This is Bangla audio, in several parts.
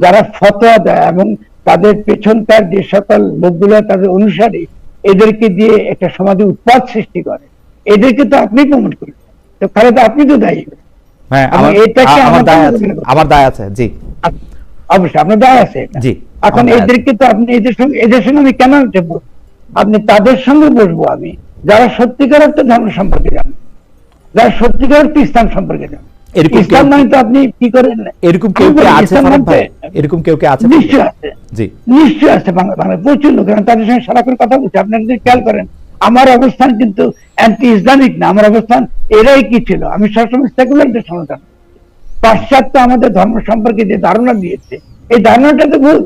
যারা ফতোয়া দেয় এবং তাদের পেছনকার যে সকল লোকগুলো তাদের অনুসারী, এদেরকে দিয়ে একটা সমাজে উৎপাদ সৃষ্টি করে, এদেরকে তো আপনি প্রমোট করেছেন, তো খালেদা আপনি তো দায়ী। হ্যাঁ, এটাকে আমার দায় আছে জি, অবশ্যই আপনার দায় আছে জি। এখন এদেরকে তো আপনি এদের সঙ্গে আমি কেন বসবো? আপনি তাদের সঙ্গে বসবো আমি যারা সত্যিকার অর্থে ধর্ম সম্পর্কে জানেন, যারা সত্যিকার অর্থে ইসলাম সম্পর্কে জানেন। ইসলাম মানে তো আপনি কি করেন, এরকম কেউ কে আছে ভাই? এরকম কেউ কে আছে? নিশ্চয় আছে, জি নিশ্চয় আছে, বাংলা প্রচুর লোক, তাদের সঙ্গে সারাক্ষণ কথা বলছে। আপনারা যদি খেয়াল করেন, আমার অবস্থান কিন্তু অ্যান্টি ইসলামিক না, আমার অবস্থান এরাই কি ছিল, আমি সবসময় সেকুলারদের সমাধান। পাশ্চাত্য আমাদের ধর্ম সম্পর্কে যে ধারণা দিয়েছে, এই ধারণাটা তো ভুল।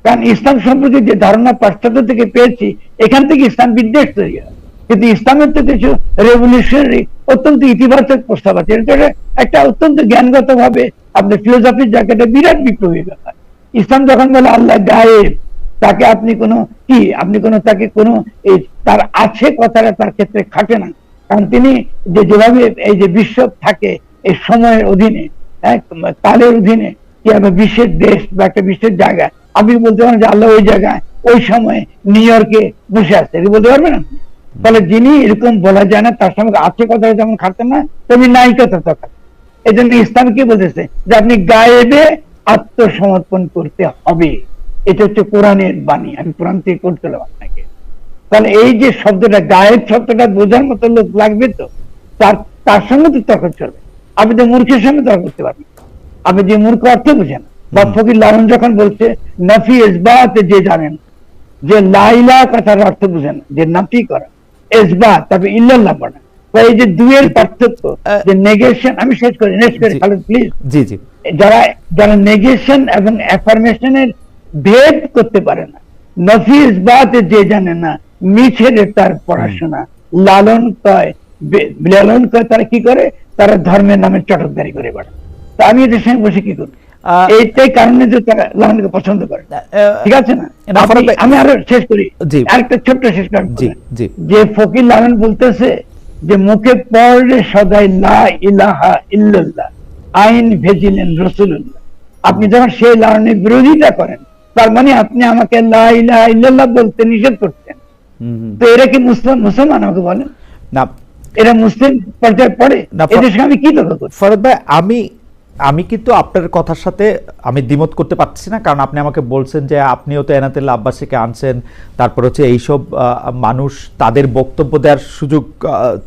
কারণ ইসলাম সম্পর্কে যে ধারণা পাশ্চাত্য থেকে পেয়েছি, এখান থেকে ইসলাম বিদ্বেষ তৈরি হয়। কিন্তু ইসলামের তো কিছু রেভলিউশনারি অত্যন্ত ইতিবাচক প্রস্তাব আছে। এটা একটা অত্যন্ত জ্ঞানগত ভাবে আপনার ফিলোসফির জায়গাটা বিরাট বিপ্লবী ব্যাপার। ইসলাম যখন বলে আল্লাহ গায়েব, তাকে আপনি তাকে কোনো তার আছে কথাটা তার ক্ষেত্রে খাটে না। কারণ তিনি যেভাবে এই যে বিশ্ব থাকে এই সময়ের অধীনে, কালের অধীনে, কি একটা বিশ্বের দেশ বা একটা বিশ্বের জায়গায়, আপনি বলতে পারেন যে আল্লাহ ওই জায়গায় ওই সময় নিউ ইয়র্কে বসে আছে, বলতে পারবেন আপনি? ফলে যিনি এরকম বলা যায় না, তার সঙ্গে আছে কথা যেমন খাটেন না, তেমনি নাই কথা তো খাটেন। এই জন্য ইসলাম কি বলতেছে যে আপনি গায়েবে আত্মসমর্পণ করতে হবে। এটা হচ্ছে কোরআনের বাণী, আমি কোরআন থেকে করছিলাম আপনাকে। তাহলে এই যে শব্দটা, গায়েব শব্দটা বোঝার মতো লোক লাগবে তো, তার সঙ্গে তো তর্ক চলবে। আপনি তো মূর্খের সঙ্গে তর্ক করতে পারবেন, আপনি যে মূর্খ অর্থ বুঝেন। বা ফকির লালন যখন বলছে নাফি ইসবাত যে জানেন, যে লাইলা কথার অর্থ বুঝেন, যে নাফি করা, ইসবাত, তারপরে ইল্লাল্লাহ পড়া, এই যে দুইয়ের পার্থক্য, যে নেগেশন, আমি শেষ করি খালেদ প্লিজ। জি জি। যারা নেগেশন এবং অ্যাফার্মেশনের ভেদ করতে পারে না, নফি ইসবাত যে জানে না, মিছের তার পড়াশোনা, লালন কয় তারা কি করে, তারা ধর্মের নামে চটকদারি করে বেড়ায়। তা আমি এদের সঙ্গে বসে কি করবো? এইটাই কারণে যে তারা লালনকে পছন্দ করে, ঠিক আছে না? আমি আরো শেষ করি, আরেকটা ছোট্ট শেষ করি, যে ফকির লালন বলতেছে যে মুখে পড়লে সদাই লা ইলাহা ইল্লাল্লাহ, আইন ভেজিলেন রাসূলুল্লাহ। আপনি যখন সেই লালনের বিরোধিতা করেন, তার মানে আপনি আমাকে লা ইলাহা ইল্লাল্লাহ বলতে নিষেধ করছেন। তো এরা কি মুসলমান? আমাকে বলেন না, এরা মুসলিম পর্যায়ে পড়ে? এদের সঙ্গে আমি কি তর্ক করি? ফরহাদ ভাই, আমি কিন্তু আপনার কথার সাথে আমি দ্বিমত করতে পারছি না, কারণ আপনি আমাকে বলছেন যে আপনিও তো এনায়েতুল্লাহ আব্বাসীকে আনছেন, তারপর হচ্ছে এইসব মানুষ তাদের বক্তব্য দেওয়ার সুযোগ,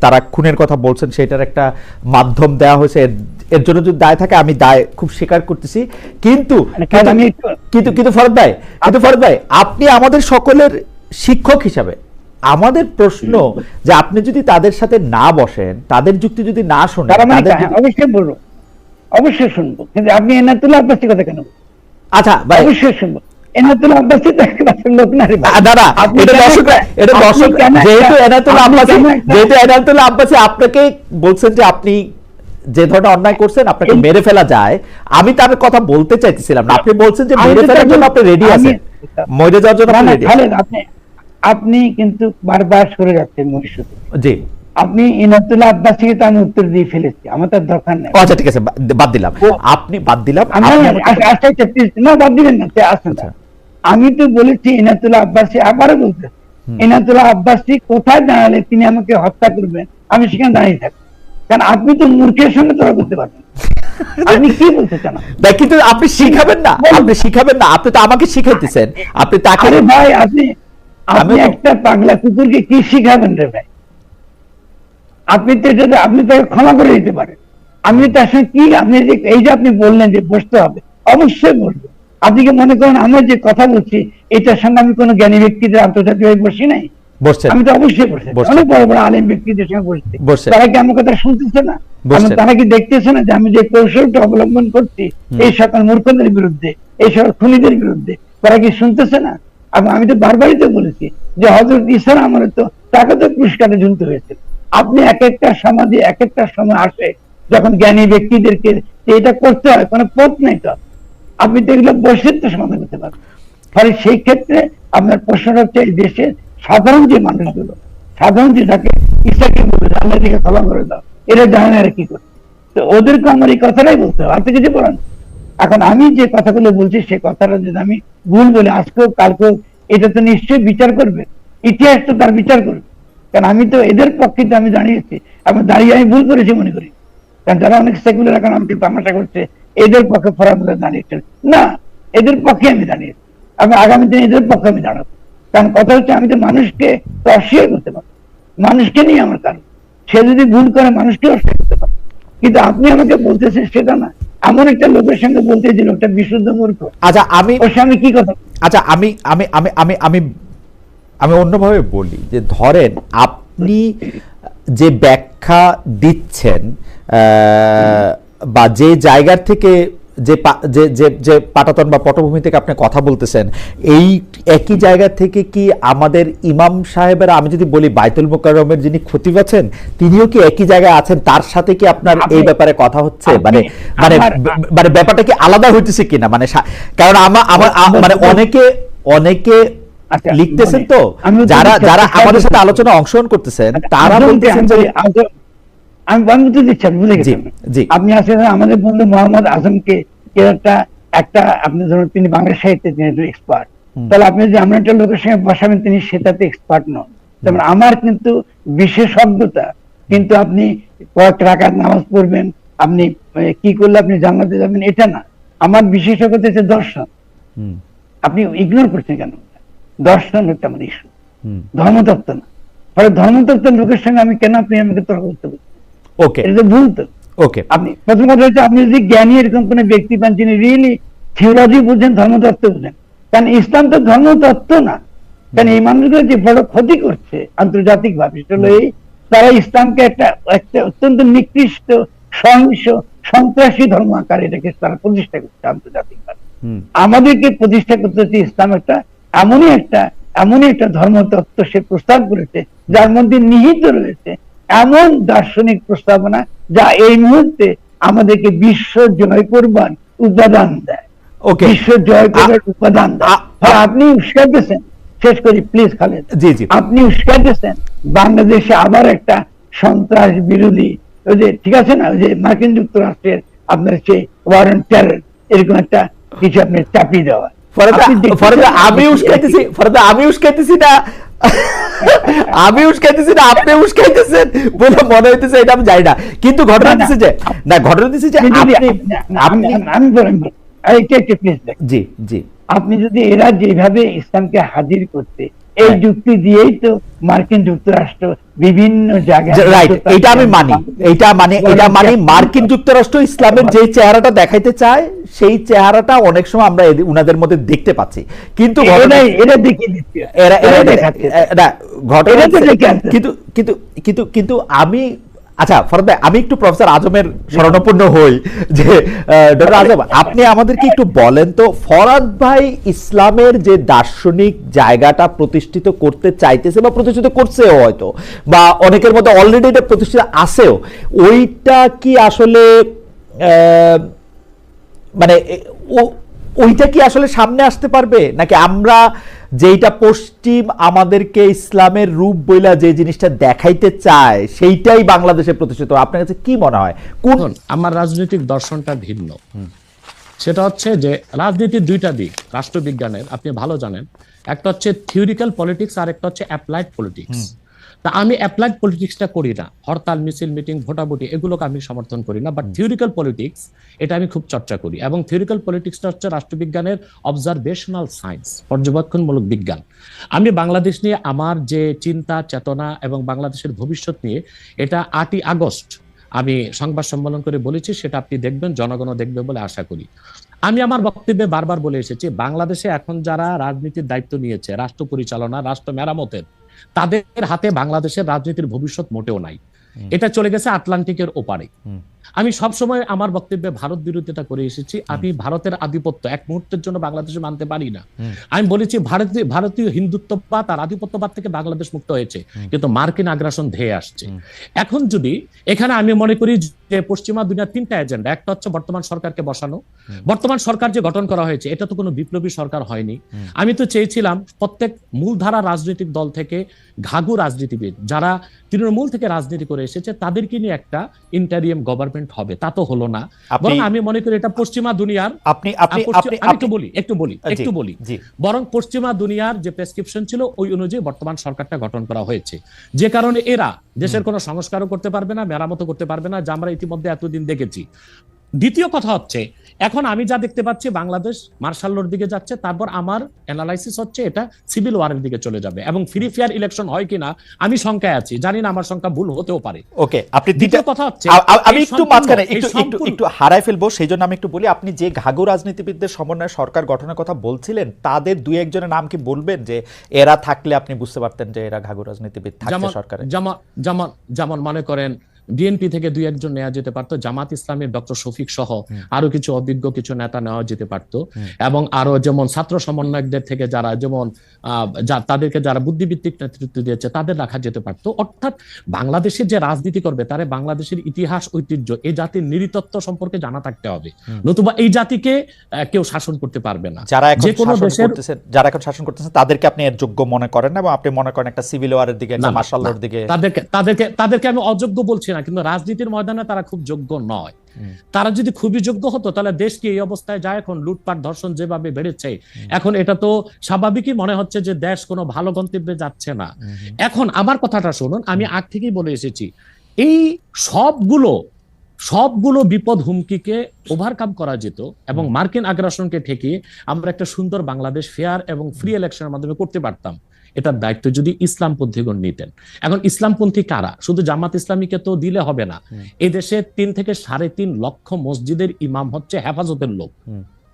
তারা খুনের কথা বলছেন, সেটার একটা মাধ্যম দেওয়া হয়েছে, এর জন্য যদি দায় থাকে আমি দায় খুব স্বীকার করতেছি। কিন্তু ফরহাদ ভাই, আপনি আমাদের সকলের শিক্ষক হিসাবে আমাদের প্রশ্ন যে আপনি যদি তাদের সাথে না বসেন, তাদের যুক্তি যদি না শোনেন, অবশ্যই বলবো, অবশ্যই শুনবো, কিন্তু আপনি এনায়েতুল্লাহ আব্বাসীর কথা কেন? আচ্ছা ভাই, অবশ্যই শুনবো। এনায়েতুল্লাহ আব্বাসী তো একমাত্র লোক না রে দাদা, যেহেতু এনায়েতুল্লাহ আব্বাসী আপনাকে বলছেন যে আপনি যে ধরনের অন্যায় করছেন আপনাকে মেরে ফেলা যায়, আমি তার কথা বলতে চাইতেছিলাম না। আপনি বলছেন যে মেরে ফেলার জন্য আপনি রেডি আছেন, মরে যাওয়ার জন্য আপনি রেডি। আপনি কিন্তু বারবার সরে যাচ্ছেন মনীষী। জি, আপনি এনায়েতুল্লাহ আব্বাসীকে তো আমি উত্তর দিয়ে ফেলেছি, আমার তার দরকার নেই। আচ্ছা ঠিক আছে, বাদ দিলাম, আপনি বাদ দিলাম, না বাদ দিবেন না, আচ্ছা। আমি তো বলেছি এনায়েতুল্লাহ আব্বাসী, আবারও বলতে, এনায়েতুল্লাহ আব্বাসী কোথায় দাঁড়ালে তিনি আমাকে হত্যা করবেন, আমি সেখানে দাঁড়িয়ে থাকবো। কারণ আপনি তো মূর্খের সঙ্গে তর্ক করতে পারবেন। আপনি কি বলতে চান? কিন্তু আপনি শিখাবেন না, আপনি তো আমাকে শিখাইতেছেন, আপনি তাকে। আরে ভাই, আপনি একটা পাগলা কুকুরকে কি শিখাবেন রে ভাই? আপনি তাকে ক্ষমা করে দিতে পারেন। আমি তার সঙ্গে কি, আপনি যে এই যে আপনি বললেন যে বসতে হবে, অবশ্যই বলবো। আপনি কি মনে করেন আমার যে কথা বলছি এটার সঙ্গে আমি কোনো জ্ঞানী ব্যক্তিদের আন্তর্জাতিকভাবে বসি নাই? আমি তো অবশ্যই বসছি, অনেক বড় বড় আলেম ব্যক্তিদের সঙ্গে বসছি। তারা কি আমার কথা শুনতেছে না? তারা কি দেখতেছে না যে আমি যে কৌশলটা অবলম্বন করছি এই সকল মূর্খদের বিরুদ্ধে, এই সকল খুনিদের বিরুদ্ধে, তারা কি শুনতেছে না? আমি তো বারবারই তো বলেছি যে হযরত ঈসা আমার তো তাকে তো পুরস্কারে ঝুলতে হয়েছে। আপনি এক একটা সমাজে এক একটা সময় আসে যখন জ্ঞানী ব্যক্তিদেরকে এটা করতে হয়, কোনো পথ নেই, তো আপনি তো এগুলো বসে তো সমাধান করতে পারবেন। ফলে সেই ক্ষেত্রে আপনার প্রশ্নটা হচ্ছে এই দেশের সাধারণ যে মানুষগুলো, সাধারণ যে থাকে ঈসাকে বলে আল্লাহ থেকে ক্ষমা করে দাও, এরা জানে না কি করে, তো ওদেরকে আমার এই কথাটাই বলতে হবে। আপনি কিছু বলেন, এখন আমি যে কথাগুলো বলছি সে কথাটা যদি আমি ভুল বলে আজকেও কালকেও, এটা তো নিশ্চয়ই বিচার করবে, ইতিহাস তো তার বিচার করবে। কারণ আমি তো এদের পক্ষে তো আমি দাঁড়িয়েছি, এবং দাঁড়িয়ে আমি ভুল করেছি মনে করি। কারণ যারা অনেক সেকুলার এখন আমাকে তামাশা করছে এদের পক্ষে ফরাবুল্লাহ দাঁড়িয়েছে, না, এদের পক্ষে আমি দাঁড়িয়েছি, এবং আগামী দিনে এদের পক্ষে আমি দাঁড়াবো। কারণ কথা হচ্ছে আমি তো মানুষকে তো অস্বীকার করতে পারবো, মানুষকে নিয়ে আমার কারণ, সে যদি ভুল করে মানুষকে অস্বীকার করতে পারে। কিন্তু আপনি আমাকে বলতেছেন সেটা না, এমন একটা লোকের সঙ্গে বলতে যে লোকটা বিশুদ্ধ মূর্খ, আচ্ছা ওর সঙ্গে কি কথা। আচ্ছা আমি আমি আমি আমি আমি আমি অন্যভাবে বলি যে ধরেন আপনি যে ব্যাখ্যা দিচ্ছেন বা যে জায়গার থেকে যে যে পাটাতন বা পটভূমি থেকে আপনি কথা বলতেছেন, এই একই জায়গা থেকে কি আমাদের ইমাম সাহেবেরা, আমি যদি বলি বাইতুল মোকাররমের যিনি খতিব আছেন, তিনিও কি একই জায়গায় আছেন? তার সাথে কি আপনার এই ব্যাপারে কথা হচ্ছে? মানে মানে মানে ব্যাপারটা কি আলাদা হইতেছে কিনা? মানে কারণ আমার মানে অনেকে লিখতেছেন তো, যারা আমাদের সাথে আলোচনা অংশগ্রহণ করতেছেন তারা বলতেছেন যে আমি বন্ধু দিচ্ছি, বুঝে গেছি। আপনি আসলে আমাদের বন্ধু মোহাম্মদ আজমকে একটা আপনি ধরুন তিনি বাংলা সাহিত্যে তিনি এক্সপার্ট, তাহলে আপনি যদি আমরা একটা লোকের সঙ্গে বসাবেন তিনি সেটাতে এক্সপার্ট নন। যেমন আমার কিন্তু বিশেষজ্ঞতা কিন্তু আপনি কয়েক রাকাত নামাজ পড়বেন, আপনি কি করলে আপনি জান্নাতে যাবেন এটা না, আমার বিশেষজ্ঞতা হচ্ছে দর্শন। আপনি ইগনোর করছেন কেন? দর্শন হচ্ছে আমার ইস্যু, ধর্মতত্ত্ব না। ফলে ধর্মতত্ত্বের লোকের সঙ্গে আমি কেন আপনি আমাকে তর্ক করতে বলছেন? ওকে, এটা তো ভুল তো। ওকে, আপনি প্রথম কথা হচ্ছে আপনি যদি জ্ঞানী এরকম কোন ব্যক্তি পান যিনি রিয়েলি থিওলজি বুঝেন, ধর্মতত্ত্ব বুঝেন, কারণ ইসলাম তো ধর্মতত্ত্ব না। কারণ এই মানুষগুলো যে বড় ক্ষতি করছে আন্তর্জাতিক ভাবে সেটা হলো এই, তারা ইসলামকে একটা অত্যন্ত নিকৃষ্ট সহিংস সন্ত্রাসী ধর্ম আকারে এটাকে তারা প্রতিষ্ঠা করছে আন্তর্জাতিক ভাবে। আমাদেরকে প্রতিষ্ঠা করতে হচ্ছে ইসলাম এমনই একটা ধর্মতত্ত্ব সে প্রস্তাব করেছে যার মধ্যে নিহিত রয়েছে এমন দার্শনিক প্রস্তাবনা যা এই মুহূর্তে আমাদেরকে বিশ্ব জয় করবার উপাদান দেয়, বিশ্ব জয় করবার উপাদান দেয়। আপনি উস্কাইতেছেন, শেষ করি প্লিজ খালেদ, আপনি উস্কাইতেছেন বাংলাদেশে আবার একটা সন্ত্রাস বিরোধী, ওই যে ঠিক আছে না, ওই যে মার্কিন যুক্তরাষ্ট্রের আপনার সেই ওয়ার অন টেরর এরকম একটা কিছু আপনি চাপিয়ে দেওয়া। আমি উস্কাইতেছি না, আপনি উস্কাইতেছেন বলে মনে হইতেছে, এটা আমি জানি না। কিন্তু ঘটনা দিচ্ছে যে আপনি যদি এরা যেভাবে ইসলামকে হাজির করতে, এই যুক্তি দিয়েই তো মার্কিন যুক্তরাষ্ট্র বিভিন্ন জায়গায়, এটা আমি মানি, এটা মানি মার্কিন যুক্তরাষ্ট্র ইসলামের যে চেহারাটা দেখাইতে চায় সেই চেহারাটা অনেক সময় আমরা উনাদের মধ্যে দেখতে পাচ্ছি। কিন্তু কিন্তু আমি আচ্ছা ফরদ ভাই, আমি একটু প্রফেসর আজমের শরণাপন্ন হই যে ডক্টর আজম, আপনি আমাদেরকে একটু বলেন তো, ফরদ ভাই ইসলামের যে দার্শনিক জায়গাটা প্রতিষ্ঠিত করতে চাইতেছে বা প্রতিষ্ঠিত করছেও হয়তো, বা অনেকের মধ্যে অলরেডি এটা প্রতিষ্ঠিত আছেও, ওইটা কি আসলে মানে ওইটা কি আসলে সামনে আসতে পারবে, নাকি আমরা যেটা পশ্চিম আমাদেরকে ইসলামের রূপ বইলা যে জিনিসটা দেখাইতে চায় সেইটাই বাংলাদেশে প্রতিষ্ঠিত? আপনার কাছে কি মনে হয় কোন? আমার রাজনৈতিক দর্শনটা ভিন্ন। সেটা হচ্ছে যে রাজনীতির দুইটা দিক রাষ্ট্রবিজ্ঞানের, আপনি ভালো জানেন, একটা হচ্ছে থিওরিক্যাল পলিটিক্স আর একটা হচ্ছে অ্যাপ্লাইড পলিটিক্স। তা আমি অ্যাপ্লাইড পলিটিক্সটা করি না, হরতাল মিছিল মিটিং ভোটাভুটি এগুলোকে আমি সমর্থন করি না, বাট থিওরিক্যাল পলিটিক্স এটা আমি খুব চর্চা করি। এবং থিওরিক্যাল পলিটিক্সটা হচ্ছে রাষ্ট্রবিজ্ঞানের অবজারভেশনাল সায়েন্স, পর্যবেক্ষণমূলক বিজ্ঞান। আমি বাংলাদেশ নিয়ে আমার যে চিন্তা চেতনা এবং বাংলাদেশের ভবিষ্যৎ নিয়ে, এটা 8ই আগস্ট আমি সংবাদ সম্মেলন করে বলেছি, সেটা আপনি দেখবেন, জনগণও দেখবে বলে আশা করি। আমি আমার বক্তব্যে বারবার বলে এসেছি, বাংলাদেশে এখন যারা রাজনীতির দায়িত্ব নিয়েছে, রাষ্ট্র পরিচালনা, রাষ্ট্র মেরামতের, তাদের হাতে বাংলাদেশের রাজনীতির ভবিষ্যৎ মোটেও নাই। এটা চলে গেছে আটলান্টিকের ওপারে। আমি সবসময় আমার বক্তব্যে ভারত বিরোধিতা করে এসেছি। আমি ভারতের আধিপত্য এক মুহূর্তের জন্য বাংলাদেশে মানতে পারি না। আমি বলেছি ভারতীয় হিন্দুত্ববাদ আর আধিপত্যবাদ থেকে বাংলাদেশ মুক্ত হয়েছে, কিন্তু মার্কিন আগ্রাসন ধেয়ে আসছে। এখন যদি এখানে আমি মনে করি যে পশ্চিমা দুনিয়ার 3টা এজেন্ডা, একটা হচ্ছে বর্তমান সরকারকে বসানো। বর্তমান সরকার যে গঠন করা হয়েছে এটা তো কোনো বিপ্লবী সরকার হয়নি। আমি তো চেয়েছিলাম প্রত্যেক মূলধারা রাজনৈতিক দল থেকে ঘাঘু রাজনীতিবিদ যারা তৃণমূল থেকে রাজনীতি করে এসেছে তাদেরকে নিয়ে একটা ইন্টারিয়াম গভর্নমেন্ট ইনভলভমেন্ট হবে, তা তো হলো না। আপনি- বরং আমি মনে করি এটা পশ্চিমা দুনিয়ার, আপনি আমি একটু বলি, জি। বরং পশ্চিমা দুনিয়ার যে প্রেসক্রিপশন ছিল ওই অনুযায়ী বর্তমান সরকারটা গঠন করা হয়েছে, যে কারণে এরা দেশের কোনো সংস্কারও করতে পারবে না, মেরামতও করতে পারবে না, যা আমরা ইতিমধ্যে এতদিন দেখেছি। দ্বিতীয় কথা হচ্ছে, এখন আমি যা দেখতে পাচ্ছি বাংলাদেশ মার্শাল লর দিকে যাচ্ছে, তারপর আমার অ্যানালাইসিস হচ্ছে এটা সিভিল ওয়ারের দিকে চলে যাবে, এবং ফ্রি ফেয়ার ইলেকশন হয় কিনা আমি শঙ্কায় আছি, জানি না, আমার শঙ্কা ভুল হতেও পারে। ওকে, আপনি দ্বিতীয় কথা হচ্ছে, আমি একটু মাঝখানে একটু হারায় ফেলবো, সেই জন্য আমি একটু বলি, আপনি যে ঘাঘু রাজনীতিবিদদের সমন্বয়ে সরকার গঠনের কথা বলছিলেন, তাদের দুই একজনের নাম কি বলবেন, যে এরা থাকলে আপনি বুঝতে পারতেন যে এরা ঘাঘু রাজনীতিবিদ থাকছে সরকারে? যেমন মনে করেন বিএনপি থেকে দুই একজন নেওয়া যেতে পারতো, জামাত ইসলামের ডক্টর শফিক সহ আরো কিছু অভিজ্ঞ কিছু নেতা নেওয়া যেতে পারতো, এবং আরো যেমন ছাত্র সমন্বয়কদের থেকে যারা যেমন তাদেরকে যারা বুদ্ধিভিত্তিক নেতৃত্ব দিয়েছে তাদের রাখা যেতে পারতো। অর্থাৎ বাংলাদেশের যে রাজনীতি করবে তারা বাংলাদেশের ইতিহাস ঐতিহ্য এই জাতির নৃতত্ব সম্পর্কে জানা থাকতে হবে, নতুবা এই জাতিকে কেউ শাসন করতে পারবে না। যারা এখন যে কোনো দেশের শাসন করতেছেন তাদেরকে আপনি এর যোগ্য মনে করেন না, এবং আপনি মনে করেন একটা সিভিল ওয়ারের দিকে, একটা মার্শাল লর দিকে? তাদেরকে আমি অযোগ্য বলছি না, কিন্তু রাজনীতির ময়দানে তারা খুব যোগ্য নয়। তারা যদি খুবই যোগ্য হতো তাহলে দেশ কি এই অবস্থায় যায়? এখন লুটপাট ধর্ষণ যেভাবে বেড়েছে, এখন এটা তো স্বাভাবিকই মনে হচ্ছে যে দেশ কোনো ভালো গন্তব্যে যাচ্ছে না। এখন আমার কথাটা শুনুন, আমি আগ থেকেই বলে এসেছি, এই সবগুলো বিপদ হুমকিকে ওভারকাম করা যেত, এবং মার্কিন আগ্রাসনকে ঠেকিয়ে আমরা একটা সুন্দর বাংলাদেশ ফেয়ার এবং ফ্রি ইলেকশনের মাধ্যমে করতে পারতাম। এটার দায়িত্ব যদি ইসলামপন্থীগণ নিতেন। এখন ইসলামপন্থী কারা? শুধু জামাত ইসলামীকে তো দিলে হবে না, এদেশে 3 থেকে 3.5 লক্ষ মসজিদের ইমাম হচ্ছে হেফাজতের লোক,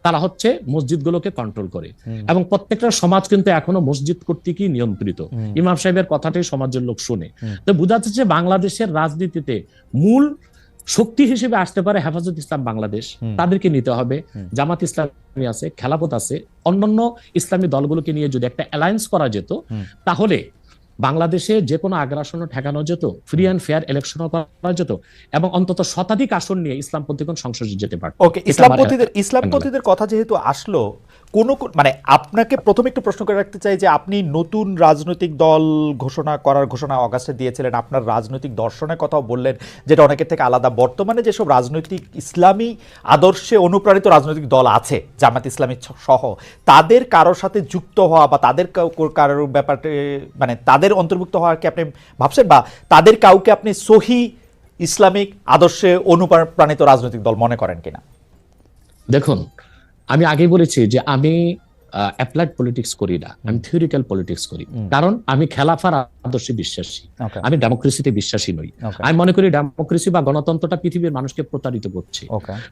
তারা হচ্ছে মসজিদগুলোকে কন্ট্রোল করে, এবং প্রত্যেকটা সমাজ কিন্তু এখনো মসজিদ কর্তৃকই নিয়ন্ত্রিত। ইমাম সাহেবের কথাটাই সমাজের লোক শুনে। তো বোঝা যাচ্ছে বাংলাদেশের রাজনীতিতে মূল শক্তি হিসেবে আসতে পারে হেফাজত ইসলাম বাংলাদেশ, তাদেরকে নিতে হবে। জামাত ইসলামী আছে, খেলাফত আছে, অন্যান্য ইসলামী দলগুলোকে নিয়ে যদি একটা অ্যালায়েন্স করা যেত, তাহলে বাংলাদেশে যে কোনো আগ্রাসনও ঠেকানো যেত, ফ্রি অ্যান্ড ফেয়ার ইলেকশনও করা যেত, এবং অন্তত শতাধিক আসন নিয়ে ইসলামপন্থীগণ সংসদে যেতে পারত। ওকে, ইসলামপন্থীদের কথা যেহেতু আসলো, মানে আপনাকে প্রথমে একটু প্রশ্ন করে রাখতে চাই যে আপনি নতুন রাজনৈতিক দল ঘোষণা অগাস্টে দিয়েছিলেন, আপনার রাজনৈতিক দর্শনের কথাও বললেন, যেটা অনেকের থেকে আলাদা। বর্তমানে যেসব রাজনৈতিক ইসলামী আদর্শে অনুপ্রাণিত রাজনৈতিক দল আছে, জামাত ইসলামী সহ, তাদের কারোর সাথে যুক্ত হওয়া বা তাদের কারোর ব্যাপারে মানে তাদের অন্তর্ভুক্ত হওয়ার কি আপনি ভাবছেন, বা তাদের কাউকে আপনি সহি ইসলামিক আদর্শে অনুপ্রাণিত রাজনৈতিক দল মনে করেন কিনা? দেখুন, আমি আগেই বলেছি যে আমি অ্যাপ্লাইড পলিটিক্স করি না, আমি থিওরিক্যাল পলিটিক্স করি, কারণ আমি খেলাফার আদর্শে বিশ্বাসী, আমি ডেমোক্রেসিতে বিশ্বাসী নই। আমি মনে করি ডেমোক্রেসি বা গণতন্ত্রটা পৃথিবীর মানুষকে প্রতারিত করছে।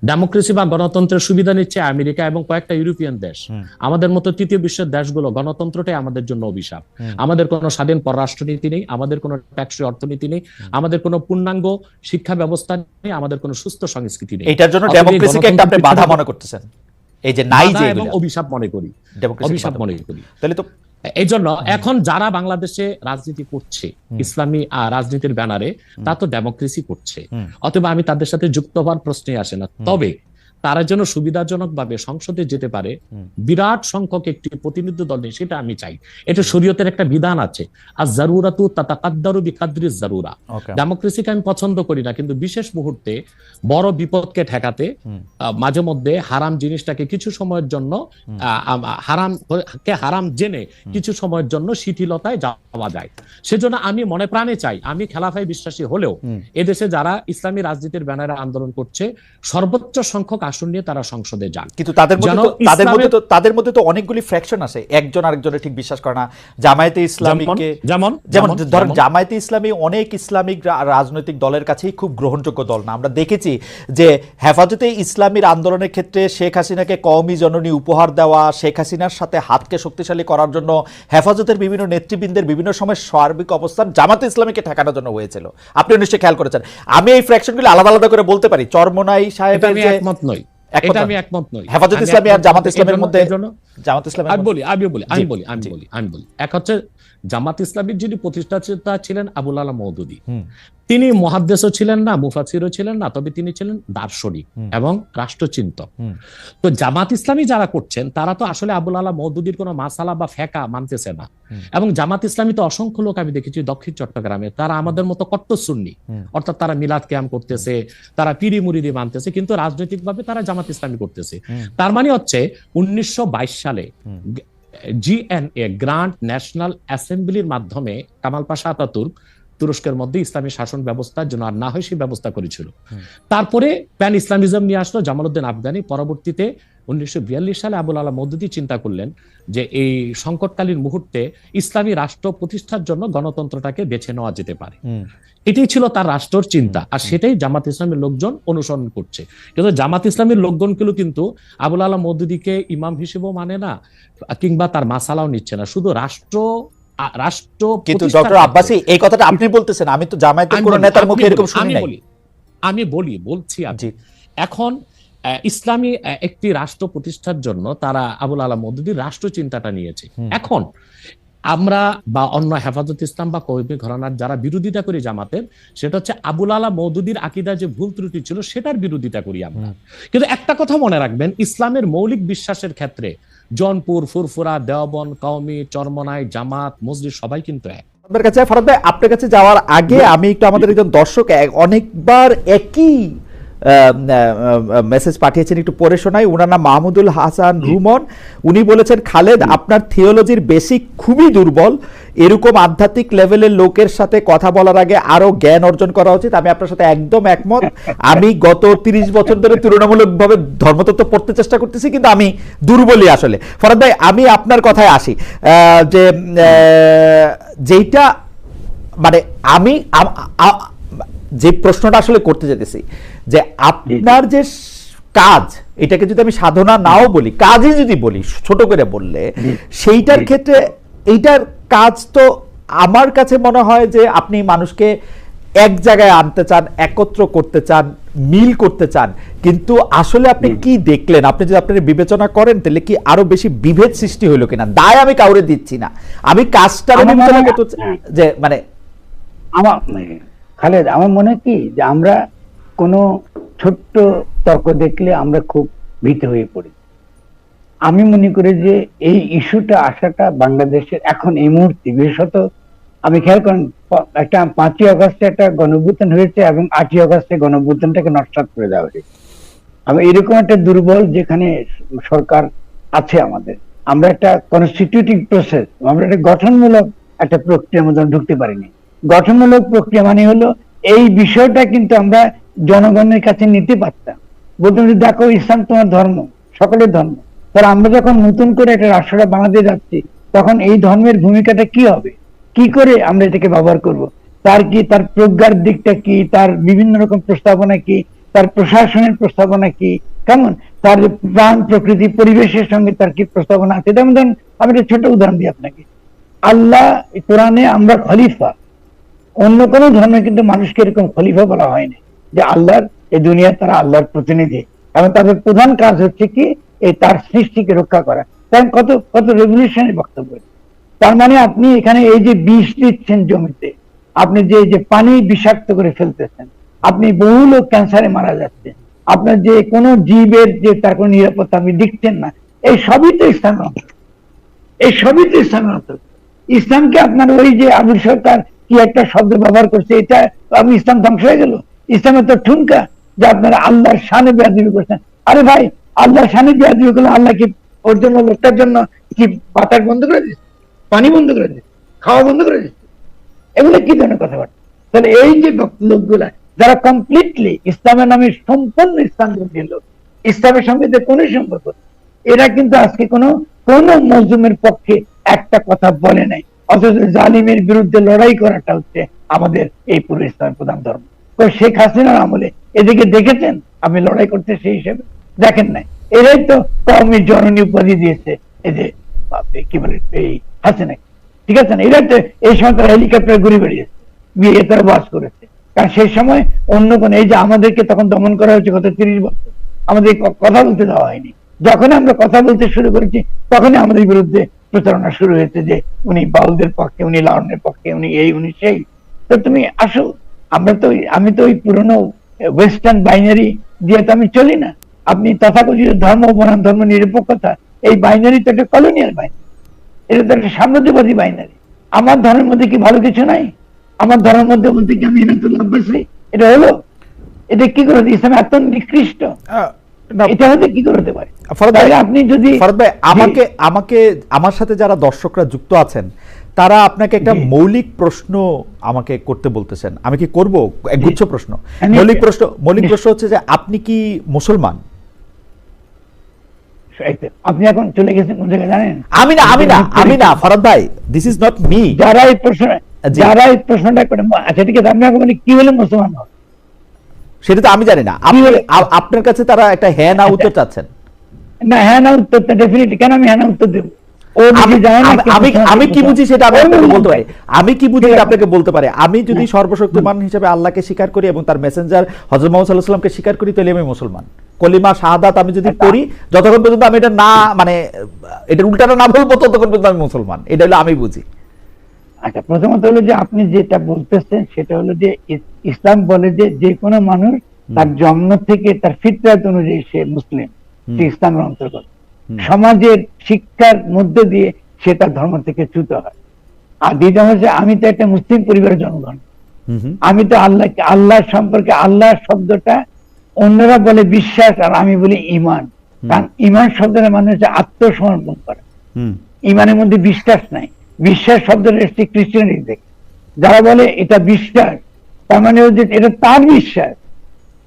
ডেমোক্রেসি বা গণতন্ত্রের সুবিধা নিচ্ছে আমেরিকা এবং কয়েকটা ইউরোপিয়ান দেশ। আমাদের মতো তৃতীয় বিশ্বের দেশগুলো গণতন্ত্রটাই আমাদের জন্য অভিশাপ। আমাদের কোনো স্বাধীন পররাষ্ট্রনীতি নেই, আমাদের কোনো ট্যাক্সি অর্থনীতি নেই, আমাদের কোনো পূর্ণাঙ্গ শিক্ষা ব্যবস্থা নেই, আমাদের কোনো সুস্থ সংস্কৃতি নেই। এটার জন্য ডেমোক্রেসিকে একটা আপনি বাধা মনে করতেছেন? এই যে নাই যে এবং অভিশাপ মনে করি, তাহলে তো এই জন্য এখন যারা বাংলাদেশে রাজনীতি করছে ইসলামী রাজনীতির ব্যানারে, তা তো ডেমোক্রেসি করছে, অথবা আমি তাদের সাথে যুক্ত হওয়ার প্রশ্নই আসে না। তবে তারা যেন সুবিধাজনক ভাবে সংসদে যেতে পারে, বিরাট সংখ্যক একটি প্রতিনিধি দল নেই, সেটা আমি চাই। এটা শরীয়তের একটা বিধান আছে, আর জারুরাতু তাতাকাদ্দারু বিকাদরিজ জারুরা। ডেমোক্রেসিকে আমি পছন্দ করি না, কিন্তু বিশেষ মুহূর্তে বড় বিপদকে ঠেকাতে মাঝে মধ্যে হারাম জিনিসটাকে কিছু সময়ের জন্য হারাম জেনে কিছু সময়ের জন্য শিথিলতায় যাওয়া যায়। সেজন্য আমি মনে প্রাণে চাই, আমি খেলাফায় বিশ্বাসী হলেও এদেশে যারা ইসলামী রাজনীতির ব্যানারে আন্দোলন করছে, সর্বোচ্চ সংখ্যক আসন নিয়ে তারা সংসদে যান। কিন্তু তাদের মধ্যে তো অনেকগুলি ফ্র্যাকশন আছে, একজন আরেকজনের ঠিক বিশ্বাস করে না। জামায়াতে ইসলামীকে যেমন ধরেন, জামায়াতে ইসলামী অনেক ইসলামিক রাজনৈতিক দলের কাছেই খুব গ্রহণযোগ্য দল না। আমরা দেখেছি যে হেফাজতে ইসলামীর আন্দোলনের ক্ষেত্রে শেখ হাসিনাকে কওমি জননী উপহার দেওয়া, শেখ হাসিনার সাথে হাতকে শক্তিশালী করার জন্য হেফাজতের বিভিন্ন নেতৃবৃন্দের বিভিন্ন সময় সার্বিক অবস্থান জামাতে ইসলামীকে ঠেকানোর জন্য হয়েছিল। আপনি নিশ্চয়ই খেয়াল করেছেন। আমি এই ফ্র্যাকশনগুলো আলাদা আলাদা করে বলতে পারি। চরমোনাই সাহেবের যে এটা আমি একমত নই। হেফাজত ইসলামী আর জামাত ইসলামের মধ্যে, জামাত ইসলামের আমি বলি এক হচ্ছে জামাত ইসলামীর যিনি প্রতিষ্ঠাতা ছিলেন আবুল আলা মওদুদী, তিনি মুহাদ্দিসও ছিলেন না, মুফাসসিরও ছিলেন না, তবে তিনি ছিলেন দার্শনিক এবং রাষ্ট্রচিন্তক। তো জামাত ইসলামী যারা করছেন তারা তো আসলে আবুল আলা মওদুদীর কোনো মাসালা বা ফেকা মানতেছে না। এবং জামাত ইসলামী তো অসংখ্য লোক আমি দেখেছি দক্ষিণ চট্টগ্রামে, তারা আমাদের মতো কট্টর সুন্নি, অর্থাৎ তারা মিলাদ কিয়াম করতেছে, তারা পিরি মুরিদি মানতেছে, কিন্তু রাজনৈতিকভাবে তারা জামাত ইসলামী করতেছে। তার মানে হচ্ছে 1922 সালে জিএনএ, গ্র্যান্ড ন্যাশনাল অ্যাসেম্বলির মাধ্যমে কামাল পাশা আতাতুর্ক তুরস্কের মধ্যে ইসলামী শাসন ব্যবস্থার জন্য আর না হয় সেই ব্যবস্থা করেছিল। তারপরে প্যান ইসলামিজম নিয়ে আসলো জামালউদ্দিন আফগানি। পরবর্তীতে 1942 সালে আবুল আলা মওদুদী চিন্তা করলেন যে এই সংকটকালীন মুহূর্তে ইসলামী রাষ্ট্র প্রতিষ্ঠার জন্য গণতন্ত্রটাকে বেছে নেওয়া যেতে পারে। এটাই ছিল তার রাষ্ট্রের চিন্তা, আর সেটাই জামাত ইসলামের লোকজন অনুসরণ করছে। কিন্তু জামাত ইসলামের লোকজনগুলো কিন্তু আবুল আলা মওদুদীকে ইমাম হিসেবেও মানে না, কিংবা তার মাসালাও নিচ্ছে না, শুধু রাষ্ট্র। কিন্তু ডক্টর আব্বাসী এই কথাটা আপনি বলতেছেন, আমি তো জামায়াতের কোন নেতার মুখে এরকম শুনি নাই। আমি বলছি এখন ইসলামী একটি রাষ্ট্র প্রতিষ্ঠার জন্য তারা আবুল আলা মওদুদীর রাষ্ট্র চিন্তাটা নিয়েছে। এখন আমরা বা অন্য হেফাজত ইসলাম বা কওমি ঘরানার যারা বিরোধিতা করি জামাতের, সেটা হচ্ছে আবুল আলা মওদুদীর আকীদা যে ভুল ত্রুটি ছিল সেটার বিরোধিতা করি আমরা। কিন্তু একটা কথা মনে রাখবেন, ইসলামের মৌলিক বিশ্বাসের ক্ষেত্রে জনপুর, ফুরফুরা, দেওবন্দ, কওমি, চরমনাই, জামাত, মসজিদ সবাই কিন্তু এক। আপনার কাছে ফারাদ ভাই, আপনার কাছে যাওয়ার আগে আমি একটু আমাদের একজন দর্শক অনেকবার একই মেসেজ পাঠিয়েছেন, একটু পড়ে শোনাই। ওনার নাম মাহমুদুল হাসান রুমন। উনি বলেছেন, খালেদ আপনার থিওলজির বেসিক খুবই দুর্বল, এরকম আধ্যাত্মিক লেভেলের লোকের সাথে কথা বলার আগে আরো জ্ঞান অর্জন করা উচিত। আমি আপনার সাথে একদম একমত। আমি গত 30 বছর ধরে তুলনামূলকভাবে ধর্মতত্ত্ব পড়তে চেষ্টা করতেছি, কিন্তু আমি দুর্বলই আসলে। ফরাদ ভাই, আমি আপনার কথায় আসি যে যেটা মানে আমি যে প্রশ্নটা আসলে করতে যেতেছি, যে আপনার যে কাজ, এটাকে যদি আমি সাধনা নাও বলি, কাজই যদি বলি, ছোট করে বললে, সেইটার ক্ষেত্রে এইটার কাজ তো আমার কাছে মনে হয় যে আপনি মানুষকে এক জায়গায় আনতে চান, একত্র করতে চান, মিল করতে চান, কিন্তু আসলে আপনি কি দেখলেন? আপনি যদি আপনার বিবেচনা করেন তাহলে কি আরো বেশি বিভেদ সৃষ্টি হইলো কিনা? দায় আমি কাউরে দিচ্ছি না, আমি কাজটা বিবেচনা করতে যে মানে খালেদ, আমার মনে কি যে আমরা কোনো ছোট্ট তর্ক দেখলে আমরা খুব ভীত হয়ে পড়ি। আমি মনে করি যে এই ইস্যুটা আসাটা বাংলাদেশের এখন এই মুহূর্তে, বিশেষত আমি খেয়াল করেন, একটা 5ই আগস্টে একটা গণঅভ্যুত্থান হয়েছে এবং 8ই আগস্টে গণঅভ্যুত্থানটাকে নস্যাৎ করে দেওয়া হয়েছে। আমি এরকম একটা দুর্বল যেখানে সরকার আছে আমাদের, আমরা একটা কনস্টিটিউটিভ প্রসেস, আমরা একটা গঠনমূলক একটা প্রক্রিয়ার মধ্যে ঢুকতে পারিনি। গঠনমূলক প্রক্রিয়া মানে হলো এই বিষয়টা কিন্তু আমরা জনগণের কাছে নিতে পারতাম, বলতাম যে দেখো ইসলাম তোমার ধর্ম, সকলের ধর্ম। তাহলে আমরা যখন নতুন করে একটা রাষ্ট্রটা বানাতে যাচ্ছি, তখন এই ধর্মের ভূমিকাটা কি হবে, কি করে আমরা এটাকে ব্যবহার করব, তার কি, তার প্রজ্ঞার দিকটা কি, তার বিভিন্ন রকম প্রস্তাবনা কি, তার প্রশাসনের প্রস্তাবনা কি, কেমন, তার প্রাণ প্রকৃতি পরিবেশের সঙ্গে তার কি প্রস্তাবনা আছে। যেমন ধরুন, আমি একটা ছোট উদাহরণ দিই আপনাকে। আল্লাহ কোরআনে আমরা খলিফা, অন্য কোন ধর্মে কিন্তু মানুষকে এরকম খলিফা বলা হয়নি, যে আল্লাহর এই দুনিয়ার তারা আল্লাহর প্রতিনিধি, এবং তাদের প্রধান কাজ হচ্ছে কি এই তার সৃষ্টিকে রক্ষা করা। তাই কত কত রেভলিউশনারি বক্তব্য। তার মানে আপনি এখানে এই যে বিষ দিচ্ছেন জমিতে, আপনি যে পানি বিষাক্ত করে ফেলতেছেন, আপনি বহু লোক ক্যান্সারে মারা যাচ্ছে, আপনার যে কোনো জীবের যে তার কোনো নিরাপত্তা আপনি দেখছেন না, এই সবই তো ইসলামের অন্তর্গত, এই সবই তো ইসলামের অন্তর্গত। ইসলামকে আপনার ওই যে আবুল সরকার কি একটা শব্দ ব্যবহার করছে, এটা আমি ইসলাম ধ্বংস হয়ে গেল। ইসলামের তো ঠুনকা যে আপনারা আল্লাহর শানে বেয়াদবি করছেন। আরে ভাই, আল্লাহর শানে বেয়াদবি করলে আল্লাহ কি ওর জন্য, লোকটার জন্য কি বাতাস বন্ধ করে দিচ্ছে, পানি বন্ধ করে দিচ্ছে, খাওয়া বন্ধ করে দিচ্ছে? এগুলো কি ধরনের কথাবার্তা? তাহলে এই যে লোকগুলা যারা কমপ্লিটলি ইসলামের নামে সম্পূর্ণ ইসলাম দিল, ইসলামের সঙ্গে যে কোনো সম্পর্ক, এরা কিন্তু আজকে কোনো মজলুমের পক্ষে একটা কথা বলে নাই, অথচ জালিমের বিরুদ্ধে লড়াই করাটা হচ্ছে আমাদের এই পুরো ইসলামের প্রধান ধর্ম। তো শেখ হাসিনার আমলে এদিকে দেখেছেন আপনি লড়াই করতে, সেই হিসেবে দেখেন নাই। এরাই তো কওমি জননী উপাধি দিয়েছে এই যে কি বলে এই হাসিনা, ঠিক আছে না? এরা তো এই সময় তারা হেলিকপ্টার ঘুরে বেরিয়েছে, বিয়ে তারা বাস করেছে, কারণ সেই সময় অন্য কোন, এই যে আমাদেরকে তখন দমন করা হয়েছে গত 30 বছর, আমাদের কথা বলতে দেওয়া হয়নি, যখন আমরা কথা বলতে শুরু করেছি তখনই আমাদের বিরুদ্ধে প্রচারণা শুরু হয়েছে যে উনি বাউলদের পক্ষে, উনি লালনের পক্ষে, উনি এই উনি সেই। তো তুমি আসো, আমি তো ওই পুরনো ওয়েস্টার্ন বাইনারি দিয়ে তো আমি চলি না। আপনি তথাকথিত ধর্ম বনাম ধর্ম নিরপেক্ষতা, এই বাইনারি তো একটা কলোনিয়াল বাইনারি, এটা তো একটা সাম্রাজ্যবাদী বাইনারি। আমার ধর্মের মধ্যে কি ভালো কিছু নাই? আমার ধর্মের মধ্যে বলতে কি আমি এনাতুল্লাহ আব্বাসী, এটা হলো? এটা কি করে ইসলাম এত নিকৃষ্ট? এটা হতে কি করে হতে পারে? আপনি যদি ফরহাদ ভাই, আমাকে আমার সাথে যারা দর্শকরা যুক্ত আছেন তারা আপনাকে একটা মৌলিক প্রশ্ন আমাকে করতে বলতেছেন, আমি কি করব? একগুচ্ছ প্রশ্ন। মৌলিক প্রশ্ন হচ্ছে যে আপনি কি মুসলমান? আপনি এখন চলে গেছেন কোন জায়গায় জানেন? আমি না ফরহাদ ভাই, দিস ইজ নট মি। যারা এই প্রশ্নটা করে, আচ্ছা ঠিক আছে, আপনি এখন কি হলে মুসলমান হন সেটা তো আমি জানি না। আপনার কাছে তারা একটা হ্যাঁ না উত্তর চাচ্ছেন। না, হ্যাঁ না উত্তরটা ডেফিনেটলি, কেন আমি হ্যাঁ না উত্তর দেব? আমি কি বুঝি সেটা আমি আপনাকে বলতে পারি। আমি কি বুঝি এটা আপনাকে বলতে পারি। আমি যদি সর্বশক্তিমান হিসেবে আল্লাহকে স্বীকার করি এবং তার মেসেঞ্জার হযরত মুহাম্মদ সাল্লাল্লাহু আলাইহি ওয়াসাল্লামকে স্বীকার করি, তাহলে আমি মুসলমান। কলিমা শাহাদাত আমি যদি করি, যতক্ষণ পর্যন্ত আমি এটা না মানে এটার উল্টাটা না বলবো, ততক্ষণ পর্যন্ত আমি মুসলমান। এটা হলো আমি বুঝি। আচ্ছা, প্রথমত হলো যে আপনি যেটা বলতেছেন সেটা হলো যে ইসলাম বলে যে যে কোনো মানুষ তার জন্ম থেকে তার ফিতরাত অনুযায়ী সে মুসলিম, সে ইসলামের অন্তর্গত। সমাজের শিক্ষার মধ্য দিয়ে সে তার ধর্ম থেকে চ্যুত হয়। আর দ্বিতীয় হচ্ছে, আমি তো একটা মুসলিম পরিবারের জনগণ, আমি তো আল্লাহ সম্পর্কে, আল্লাহ শব্দটা অন্যরা বলে বিশ্বাস আর আমি বলি ঈমান। কারণ ঈমান শব্দটা মানে হচ্ছে আত্মসমর্পণ করা। ঈমানের মধ্যে বিশ্বাস নাই। বিশ্বাস শব্দটা এসেছে খ্রিস্টানিটি থেকে। যারা বলে এটা বিশ্বাস, তার মানে হচ্ছে এটা তার বিশ্বাস,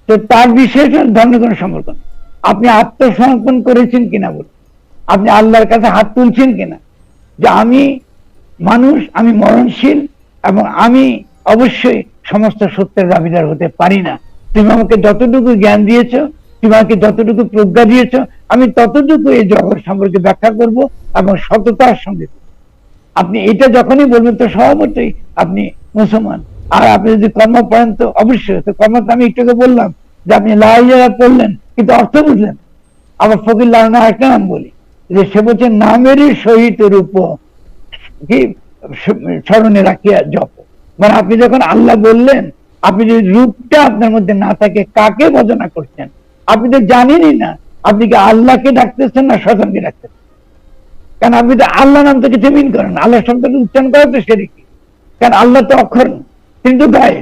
তো তার বিশ্বাসের ধর্মের কোনো সম্পর্ক নেই। আপনি আত্মসমর্পণ করেছেন কিনা বলুন, আপনি আল্লাহর কাছে হাত তুলছেন কিনা যে আমি মানুষ, আমি মরণশীল এবং আমি অবশ্যই সমস্ত সত্যের দাবিদার হতে পারি না। তুমি আমাকে যতটুকু জ্ঞান দিয়েছ, তুমি আমাকে যতটুকু প্রজ্ঞা দিয়েছ, আমি ততটুকু এই জগৎ সম্পর্কে ব্যাখ্যা করব এবং সততার সঙ্গে। আপনি এটা যখনই বলবেন তো স্বভাবতই আপনি মুসলমান। আর আপনি যদি কর্ম পড়েন তো অবশ্যই, তো কর্ম তো আমি একটু বললাম যে আপনি লা ইলাহা পড়লেন কিন্তু অর্থ বুঝলেন। আবার ফকির লালনা একটা নাম বলি যে সে বলছে নামেরই সহিত রূপ কি স্মরণে রাখিয়া জপ। মানে আপনি যখন আল্লাহ বললেন, আপনি যদি রূপটা আপনার মধ্যে না থাকে, কাকে ভজনা করছেন আপনি তো জানেনই না। আপনি কি আল্লাহকে ডাকতেছেন না শয়তানকে ডাকতেছেন? কারণ আপনি তো আল্লাহ নাম থেকে জমিন করেন, আল্লাহ শব্দকে উচ্চারণ করা তো সেদিকে, কারণ আল্লাহ তো অক্ষর কিন্তু গায়ে।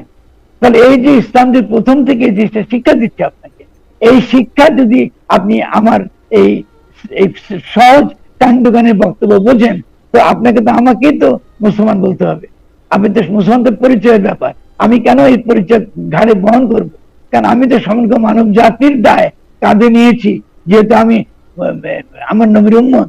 তাহলে এই যে ইসলাম যে প্রথম থেকে এই জিনিসটা শিক্ষা দিচ্ছে আপনাকে, এই শিক্ষা যদি আপনি আমার এই সহজ কাণ্ডগানের বক্তব্য বোঝেন, তো আপনাকে তো আমাকেই তো মুসলমান বলতে হবে। আপনি তো মুসলমানদের পরিচয়ের ব্যাপার, আমি কেন এই পরিচয় ঘাড়ে বহন করবো? কারণ আমি তো সমগ্র মানব জাতির দায় কাঁধে নিয়েছি, যেহেতু আমি আমার নবীর উম্মত,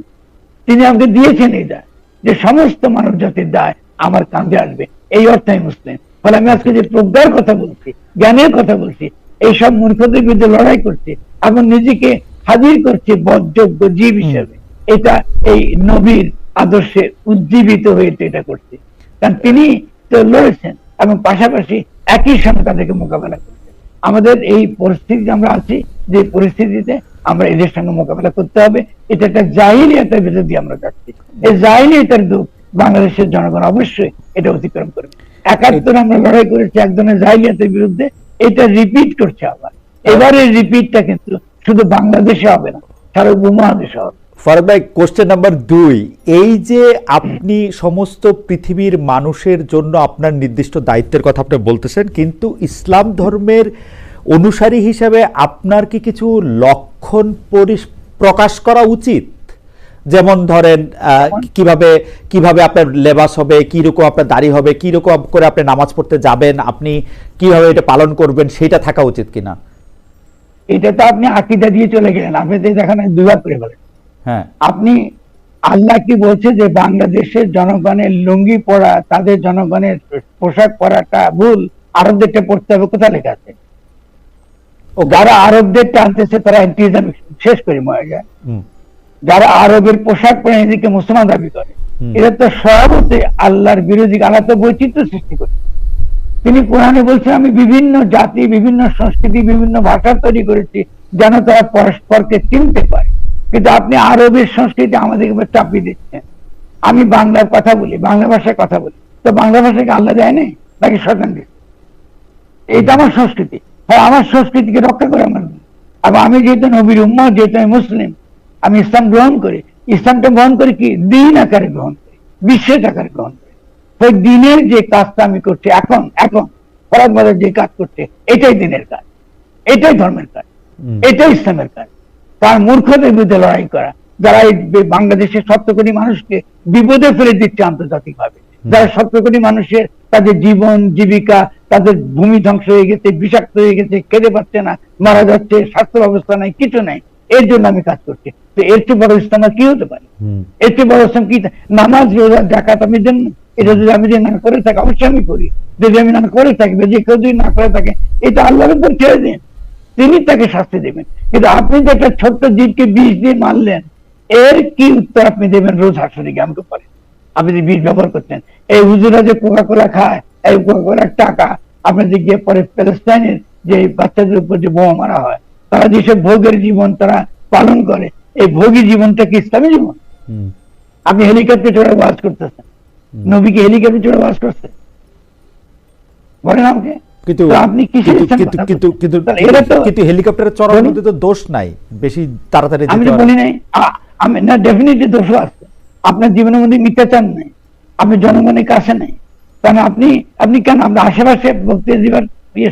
তিনি আমাকে দিয়েছেন এই দায় যে সমস্ত মানব জাতির দায় আমার কাঁধে আসবে। এই অর্থে আমি মুসলিম। ফলে আমি আজকে যে প্রজ্ঞার কথা বলছি, জ্ঞানের কথা বলছি, এইসব মূর্খদের বিরুদ্ধে লড়াই করছি এবং নিজেকে হাজির করছি বদযোগ্য জীব হিসেবে, এটা এই নবীর আদর্শে উজ্জীবিত হয়েছে এটা করছি। কারণ তিনি তো লড়েছেন এবং পাশাপাশি একই সঙ্গে তাদেরকে মোকাবেলা করছেন। আমাদের এই পরিস্থিতি আমরা আছি, যে পরিস্থিতিতে আমরা এদের সঙ্গে মোকাবেলা করতে হবে। এটা একটা জাহিলিয়াতের ভিতর দিয়ে আমরা যাচ্ছি। এই জাহিলিয়াতের দুঃখ বাংলাদেশের জনগণ অবশ্যই এটা অতিক্রম করবে। ৭১ আমরা লড়াই করেছি এক ধরনের জাহিলিয়াতের বিরুদ্ধে, এটা রিপিট করছে আবার। এবারে রিপিটটা কিন্তু শুধু বাংলাদেশে হবে না, সারা উপমহাদেশে হবে। ফরহাদ ভাই, কোশ্চেন নাম্বার ২, এই যে আপনি সমস্ত পৃথিবীর মানুষের জন্য আপনার নির্দিষ্ট দায়িত্বের কথা আপনি বলতেছেন, কিন্তু ইসলাম ধর্মের অনুসারী হিসেবে আপনার কি কিছু লক্ষণ প্রকাশ করা উচিত? যেমন ধরেন কিভাবে আপনার লেবাস হবে, কিরকম আপনার দাড়ি হবে, কিরকম করে আপনি নামাজ পড়তে যাবেন, আপনি কিভাবে এটা পালন করবেন, সেটা থাকা উচিত কিনা? এটা তো আপনি আকীদা দিয়ে চলে গেলেন, আপনি তো দেখান দুইবার করে বলেন। হ্যাঁ, আপনি আল্লাহ কি বলছে যে বাংলাদেশের জনগণের লুঙ্গি পরা, তাদের জনগণের পোশাক পরাটা ভুল, আরবদেরটা পড়তে হবে, কোথায় লেখা আছে? ও যারা আরবদেরটা আনতেছে তারা অ্যান্টি ইসলামিক, শেষ করি মনে যায়, যারা আরবের পোশাক পরে নিজেকে মুসলমান দাবি করে, এটা তো সবতে আল্লাহর বিরোধী। আল্লাহ তো বৈচিত্র্য সৃষ্টি করে। তিনি কোরআনে বলছেন আমি বিভিন্ন জাতি, বিভিন্ন সংস্কৃতি, বিভিন্ন ভাষা তৈরি করেছি যেন তারা পরস্পরকে চিনতে পারে। কিন্তু আপনি আরবের সংস্কৃতি আমাদেরকে উপর চাপিয়ে দিচ্ছেন। আমি বাংলার কথা বলি, বাংলা ভাষায় কথা বলি, তো বাংলা ভাষাকে আল্লাহ দেয় নাই নাকি শয়তান দিচ্ছে? এটা আমার সংস্কৃতি। হ্যাঁ, আমার সংস্কৃতিকে রক্ষা করে আমার। আবার আমি যেহেতু নবীর উম্মত, যেহেতু আমি মুসলিম, আমি ইসলাম গ্রহণ করি। ইসলামটা গ্রহণ করি কি দিন আকারে গ্রহণ করি, বিশেষ আকারে গ্রহণ করি। সেই দিনের যে কাজটা আমি করছি এখন এখন ফরাদ বাজার যে কাজ করছে, এটাই দিনের কাজ, এটাই ধর্মের কাজ, এটাই ইসলামের কাজ। তার মূর্খদের বিরুদ্ধে লড়াই করা, যারা এই বাংলাদেশের 70 কোটি মানুষকে বিপদে ফেলে দিচ্ছে আন্তর্জাতিক ভাবে, যারা 70 কোটি মানুষের তাদের জীবন জীবিকা, তাদের ভূমি ধ্বংস হয়ে গেছে, বিষাক্ত হয়ে গেছে, খেতে পাচ্ছে না, মারা যাচ্ছে, স্বাস্থ্য ব্যবস্থা নাই, কিছু নাই, এর জন্য আমি কাজ করছি। তো এর চেয়ে বড় ইসলাম আর কি হতে পারে? এর চেয়ে বড় ইসলাম কি? নামাজ রোজা জাকাত আমি দেন, এটা যদি আমি না করে থাকি, অবশ্যই আমি করি। যদি আমি না করে থাকি, যে কেউ যদি না করে থাকে, এটা আল্লাহর উপর ছেড়ে দিন, তিনি তাকে শাস্তি দেবেন। কিন্তু আপনি যে একটা ছোট্ট জীবকে বিষ দিয়ে মারলেন, এর কি উত্তর আপনি দেবেন রোজ হাসরিকে? আমাকে বলেন। আপনি যে বিষ ব্যবহার করছেন, এই হুজুরা যে কোকা কোলা খায়, এই কোকা কোলার টাকা আপনি যে গিয়ে পরে প্যালেস্টাইনের যে বাচ্চাদের উপর যে বোমা মারা হয়, তারা যেসব ভোগের জীবন তারা পালন করে, এই ভোগী জীবনটা কি ইসলামী জীবন? আপনি হেলিকপ্টার চড়ে বাস করতেছেন, নবীকে হেলিকপ্টার চড়ে বাস করছে? বলেন আমাকে। কিন্তু আপনি কিসের ইসলাম কথা বলছেন? তাহলে এরা তো কিন্তু হেলিকপ্টারে চড়ার মধ্যে তো দোষ নাই, বেশি তাড়াতাড়ি আমি যেতে তো পারে। বলি নাই, আমি না, ডেফিনেটলি দোষ আছে। আপনার জীবনের মধ্যে মিথ্যাচার নাই, আপনি জনগণের কাছে নাই, কারণ আপনি কেন আপনার আশেপাশে বক্তৃতা দিবার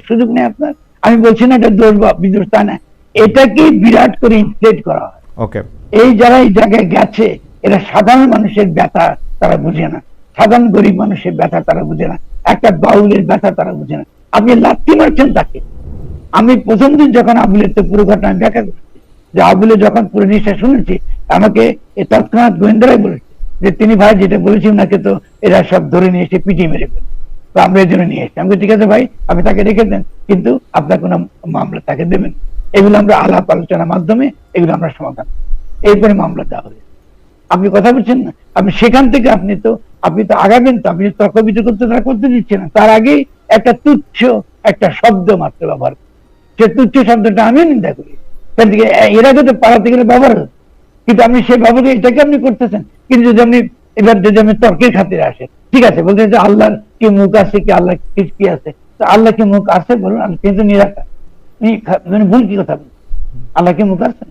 সুযোগ নেই আপনার। আমি বলছি না এটা দোষ বা বিদোষ, তা না, এটাকে বিরাট করে ইনফ্লেট করা হয়। ওকে, এই যারা এই জায়গায় গেছে, এরা সাধারণ মানুষের ব্যথা তারা বুঝে না, সাধারণ গরিব মানুষের ব্যথা তারা বুঝে না, একটা বাউলের ব্যথা তারা বুঝে না। আপনি লাথি মারছেন তাকে। আমি প্রথম দিন যখন আবুলের তো পুরো ঘটনা আমি ব্যাখ্যা করছি, যে আবুলে যখন পুরো জিনিসটা শুনেছি, আমাকে তৎক্ষণাৎ গোয়েন্দারাই বলেছে যে তিনি ভাই যেটা বলেছি ওনাকে তো এরা সব ধরে নিয়ে এসে পিটিয়ে মেরে ফেলে, তো আমরা এর জন্য নিয়ে এসেছি। আমি ঠিক আছে ভাই, আপনি তাকে রেখে দেন, কিন্তু আপনার কোনো মামলা তাকে দেবেন। এগুলো আমরা আলাপ আলোচনার মাধ্যমে এগুলো আমরা সমাধান, এরপরে মামলা দেওয়া হবে। আপনি কথা বলছেন না, আপনি সেখান থেকে আপনি তো আগাবেন, তো আপনি তর্ক বিতর্ক তারা করতে দিচ্ছেন না। তার আগে একটা তুচ্ছ একটা শব্দ মাত্র ব্যবহার করে, সে তুচ্ছ শব্দটা আমিও নিন্দা করি। এর আগে তো পাড়াতে গেলে ব্যবহার হতো, কিন্তু আপনি সেই ব্যবহার এটাকে আপনি করতেছেন। কিন্তু যদি আপনি এবার যদি আপনি তর্কের খাতিরে আসে, ঠিক আছে, বলতে যে আল্লাহর কি মুখ আছে, কি আল্লাহ কি আছে, তো আল্লাহ কি মুখ আছে বলুন, আমি কিন্তু নিরাকার, ভুল কি কথা বলছেন? আল্লাহ কি মুখ আছে?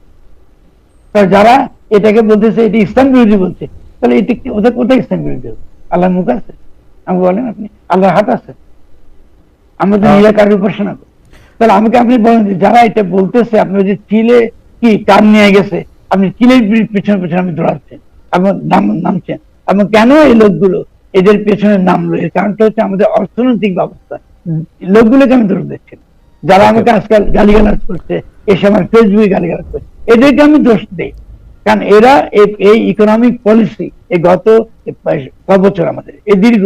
যারা এটাকে বলতেছে এটা ইসলাম বিরোধী বলছে, তাহলে এটা ওদের কোথায় ইসলাম বিরোধী? আল্লাহ মুখ আছে আমাকে বলেন, আপনি আল্লাহর হাত আছে? আমরা তো নিরাকারের উপাসনা করি। তাহলে আমাকে আপনি বলেন যে যারা এটা বলতেছে, আপনি যে চিলে কি কান নিয়ে গেছে, আপনি চিলের পেছনে পেছনে আপনি দৌড়াচ্ছেন এবং নামছেন, এবং কেন এই লোকগুলো এদের পেছনে নামলো? এর কারণটা হচ্ছে আমাদের অর্থনৈতিক ব্যবস্থা। লোকগুলোকে আমি দোষ দিচ্ছি, যারা আমাকে আজকাল গালিগালাজ করছে, এসে আমার ফেসবুকে গালিগালাজ করছে, এদেরকে আমি দোষ দিই। কারণ এরা এই ইকোনমিক পলিসি এই গত বছর আমাদের এই দীর্ঘ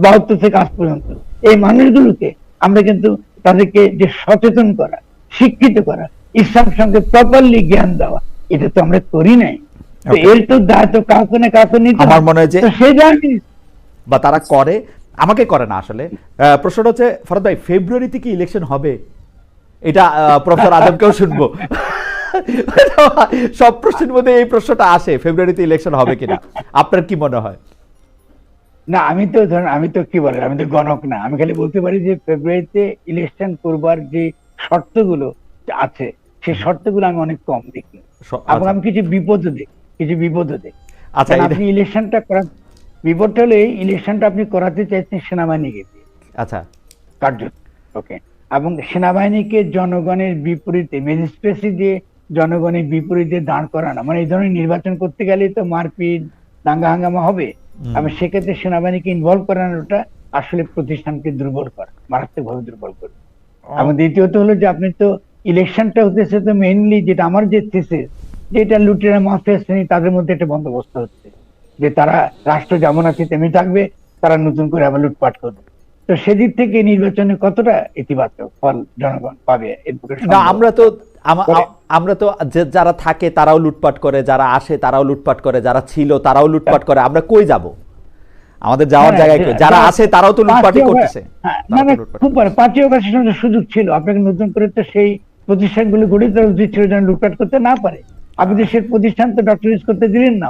72 থেকে আজ পর্যন্ত এই মানুষগুলোকে আমরা কিন্তু তাদেরকে যে সচেতন করা, শিক্ষিত করা, ইসলাম সঙ্গে প্রপারলি জ্ঞান দেওয়া, এটা তো আমরা করি নাই। তো এর তো দায়িত্ব কাউকে না কাউকে নিতে আমার মনে হয় যে সেই দায়িত্ব বা তারা করে, আমাকে করে না আসলে। প্রশ্নটা হচ্ছে ফরহাদ ভাই, ফেব্রুয়ারিতে কি ইলেকশন হবে? এটা প্রফেসর আজমকেও শুনবো। সব প্রশ্নের মধ্যে এই প্রশ্নটা আসে, ফেব্রুয়ারিতে ইলেকশন হবে কিনা, আপনার কি মনে হয়? না, আমি তো ধরেন, আমি তো কি বলে, আমি তো গণক না, আমি খালি বলতে পারি যে ফেব্রুয়ারিতে ইলেকশন করবার যে শর্তগুলো আছে, সেই শর্তগুলো আমি অনেক কম দেখি, এবং আমি কিছু বিপদ দেখি। আচ্ছা, আপনি ইলেকশনটা করা, বিপদটা হলে ইলেকশনটা আপনি করাতে চাইছেন সেনাবাহিনীকে দিয়ে, আচ্ছা কার্য, ওকে, এবং সেনাবাহিনীকে জনগণের বিপরীতে, ম্যাজিস্ট্রেসি দিয়ে জনগণের বিপরীতে দাঁড় করানো, মানে এই ধরনের নির্বাচন করতে গেলে তো মারপিট দাঙ্গা হাঙ্গামা হবে, আমি সেক্ষেত্রে সেনাবাহিনীকে ইনভলভ করানোটা আসলে প্রতিষ্ঠানকে দুর্বল করে, মারাত্মকভাবে দুর্বল করে। এবং দ্বিতীয়ত হলো যে আপনি তো ইলেকশনটা হতেছে তো মেইনলি, যেটা আমার যে থিসিস, যেটা লুটেরা মাফিয়া শ্রেণী তাদের মধ্যে একটা বন্দোবস্ত হচ্ছে যে তারা রাষ্ট্র যেমন আছে তেমনি থাকবে, তারা নতুন করে আবার লুটপাট করবে। তো সেদিক থেকে নির্বাচনে কতটা ইতিবাচক ফল জনগণ পাবে? না, আমরা তো যারা থাকে তারাও লুটপাট করে, যারা আসে তারাও লুটপাট করে, যারা ছিল তারাও লুটপাট করে, আমরা কই যাব? আমাদের যাওয়ার জায়গায় কই? যারা আছে তারাও তো লুটপাটই করতেছে। মানে খুব পার্টি অকাশনের সুযোগ ছিল, আপনাকে নতুন করে তো সেই প্রতিষ্ঠানগুলো গড়ে তোলা উচিত ছিল যেন লুটপাট করতে না পারে। আপনি দেশের প্রতিষ্ঠান তো ডক্টর ইউজ করতে দিলেন না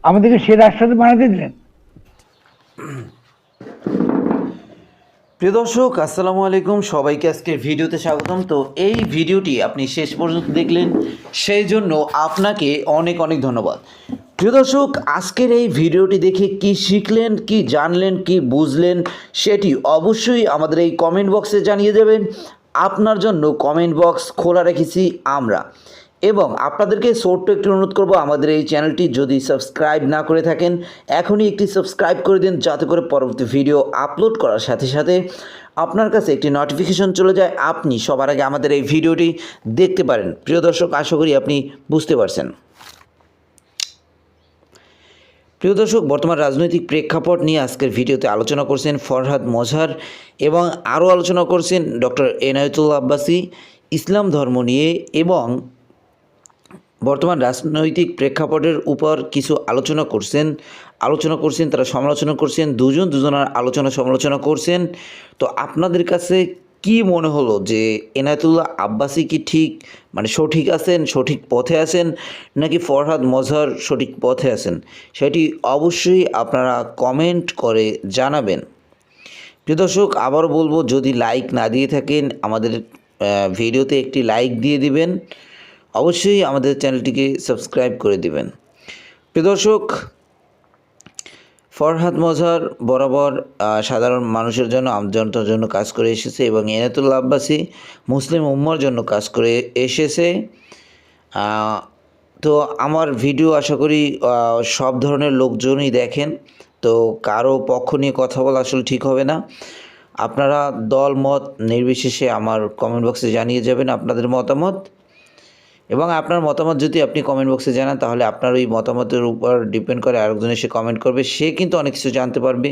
আমাদেরকে সে রাষ্ট্রপতি বানাতে দিলেন। প্রিয় দর্শক, আসসালামু আলাইকুম, সবাইকে আজকের ভিডিওতে স্বাগতম। তো এই ভিডিওটি আপনি শেষ পর্যন্ত দেখলেন, সেই জন্য আপনাকে অনেক অনেক ধন্যবাদ। প্রিয় দর্শক, আজকের এই ভিডিওটি দেখে কি শিখলেন, কি জানলেন, কি বুঝলেন, সেটি অবশ্যই আমাদের এই কমেন্ট বক্সে জানিয়ে দেবেন। আপনার জন্য কমেন্ট বক্স খোলা রেখেছি আমরা। এবং আপনাদেরকে ছোট্ট একটি অনুরোধ করব, আমাদের এই চ্যানেলটি যদি সাবস্ক্রাইব না করে থাকেন এখনই একটি সাবস্ক্রাইব করে দিন, যাতে করে পরবর্তী ভিডিও আপলোড করার সাথে সাথে আপনার কাছে একটি নোটিফিকেশন চলে যায়, আপনি সবার আগে আমাদের এই ভিডিওটি দেখতে পারেন। প্রিয় দর্শক, আশা করি আপনি বুঝতে পারছেন। প্রিয় দর্শক, বর্তমান রাজনৈতিক প্রেক্ষাপট নিয়ে আজকের ভিডিওতে আলোচনা করছেন ফরহাদ মজহার এবং আরও আলোচনা করছেন ডক্টর এনায়েতুল্লাহ আব্বাসী ইসলাম ধর্ম নিয়ে, এবং বর্তমান রাজনৈতিক প্রেক্ষাপটের উপর কিছু আলোচনা করছেন, তারা সমালোচনা করছেন, দুজনের আলোচনা সমালোচনা করছেন। তো আপনাদের কাছে কি মনে হলো যে এনায়েতুল্লাহ আব্বাসী কি ঠিক সঠিক আছেন, সঠিক পথে আছেন, নাকি ফরহাদ মজহার সঠিক পথে আছেন, সেটি অবশ্যই আপনারা কমেন্ট করে জানাবেন। প্রিয় দর্শক, আবারও বলবো, যদি লাইক না দিয়ে থাকেন আমাদের ভিডিওতে একটি লাইক দিয়ে দিবেন, অবশ্যই আমাদের চ্যানেলটিকে সাবস্ক্রাইব করে দিবেন। প্রিয় দর্শক, ফরহাদ মজহার বরাবর সাধারণ মানুষের জন্য, আমজনতার জন্য কাজ করে এসেছে এবং এনায়েতুল্লাহ আব্বাসী মুসলিম উম্মার জন্য কাজ করে এসেছে। তো আমার ভিডিও আশা করি সব ধরনের লোকজনই দেখেন, তো কারো পক্ষ নিয়ে কথা বলা আসলে ঠিক হবে না। আপনারা দল মত নির্বিশেষে আমার কমেন্ট বক্সে জানিয়ে যাবেন আপনাদের মতামত, এবং আপনার মতামত যদি আপনি কমেন্ট বক্সে জানান তাহলে আপনার ওই মতামতের উপর ডিপেন্ড করে আরেকজন এসে কমেন্ট করবে, সে কিন্তু অনেক কিছু জানতে পারবে,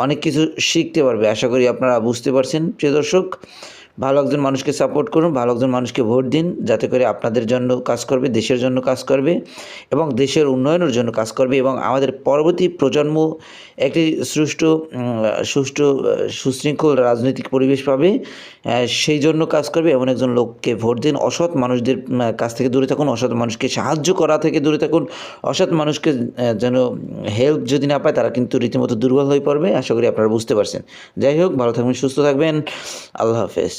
অনেক কিছু শিখতে পারবে। আশা করি আপনারা বুঝতে পারছেন। প্রিয় দর্শক, ভালো একজন মানুষকে সাপোর্ট করুন, ভালো একজন মানুষকে ভোট দিন, যাতে করে আপনাদের জন্য কাজ করবে, দেশের জন্য কাজ করবে এবং দেশের উন্নয়নের জন্য কাজ করবে, এবং আমাদের পরবর্তী প্রজন্ম একটি সুষ্ঠু সুশৃঙ্খল রাজনৈতিক পরিবেশ পাবে, সেই জন্য কাজ করবে। এমন একজন লোককে ভোট দিন। অসৎ মানুষদের কাছ থেকে দূরে থাকুন, অসৎ মানুষকে সাহায্য করা থেকে দূরে থাকুন। অসৎ মানুষকে যেন হেল্প যদি না পায় তারা কিন্তু রীতিমতো দুর্বল হয়ে পড়বে। আশা করি আপনারা বুঝতে পারছেন। যাই হোক, ভালো থাকবেন, সুস্থ থাকবেন, আল্লাহ হাফেজ।